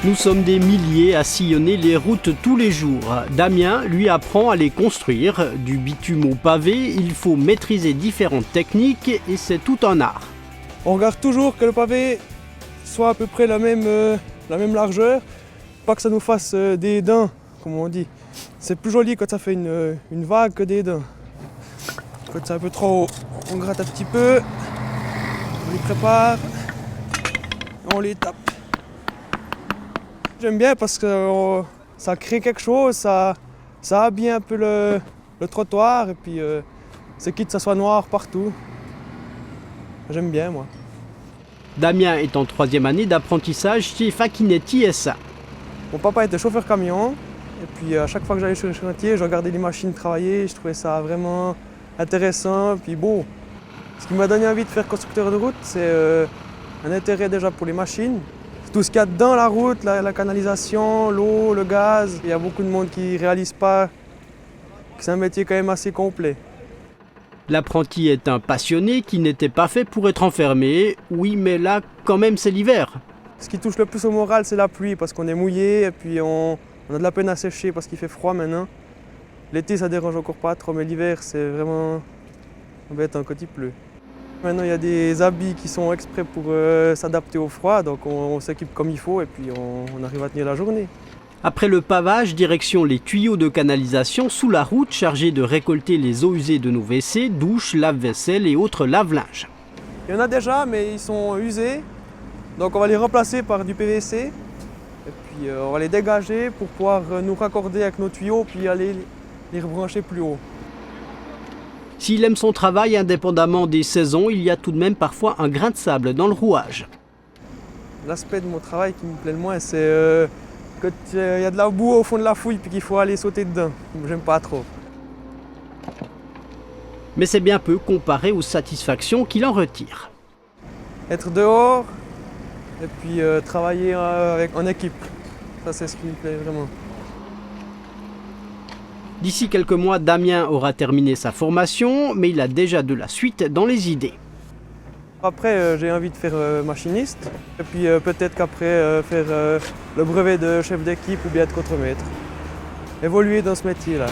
Nous sommes des milliers à sillonner les routes tous les jours. Damien, lui, apprend à les construire. Du bitume au pavé, il faut maîtriser différentes techniques et c'est tout un art. On regarde toujours que le pavé soit à peu près la même largeur, pas que ça nous fasse des dents, comme on dit. C'est plus joli quand ça fait une vague que des dents. Quand c'est un peu trop haut, on gratte un petit peu, on les prépare, on les tape. J'aime bien parce que ça crée quelque chose, ça habille un peu le trottoir et puis c'est quitte que ça soit noir partout. J'aime bien moi. Damien est en 3e année d'apprentissage chez Fachinetti SA. Mon papa était chauffeur camion et puis à chaque fois que j'allais sur le chantier, je regardais les machines travailler, je trouvais ça vraiment intéressant puis beau. Ce qui m'a donné envie de faire constructeur de route, c'est un intérêt déjà pour les machines. Tout ce qu'il y a dans la route, la canalisation, l'eau, le gaz. Il y a beaucoup de monde qui ne réalise pas que c'est un métier quand même assez complet. L'apprenti est un passionné qui n'était pas fait pour être enfermé. Oui, mais là, quand même, c'est l'hiver. Ce qui touche le plus au moral, c'est la pluie parce qu'on est mouillé et puis on a de la peine à sécher parce qu'il fait froid maintenant. L'été, ça dérange encore pas trop, mais l'hiver, c'est vraiment embêtant quand il pleut. Maintenant, il y a des habits qui sont exprès pour s'adapter au froid, donc on s'équipe comme il faut et puis on arrive à tenir la journée. Après le pavage, direction les tuyaux de canalisation sous la route chargés de récolter les eaux usées de nos WC, douches, lave-vaisselle et autres lave-linge. Il y en a déjà, mais ils sont usés, donc on va les remplacer par du PVC et puis on va les dégager pour pouvoir nous raccorder avec nos tuyaux puis aller les rebrancher plus haut. S'il aime son travail indépendamment des saisons, il y a tout de même parfois un grain de sable dans le rouage. L'aspect de mon travail qui me plaît le moins, c'est quand il y a de la boue au fond de la fouille puis qu'il faut aller sauter dedans. J'aime pas trop. Mais c'est bien peu comparé aux satisfactions qu'il en retire. Être dehors et puis travailler en équipe, ça c'est ce qui me plaît vraiment. D'ici quelques mois, Damien aura terminé sa formation, mais il a déjà de la suite dans les idées. Après, j'ai envie de faire machiniste, et puis peut-être qu'après faire le brevet de chef d'équipe ou bien être contremaître. Évoluer dans ce métier-là.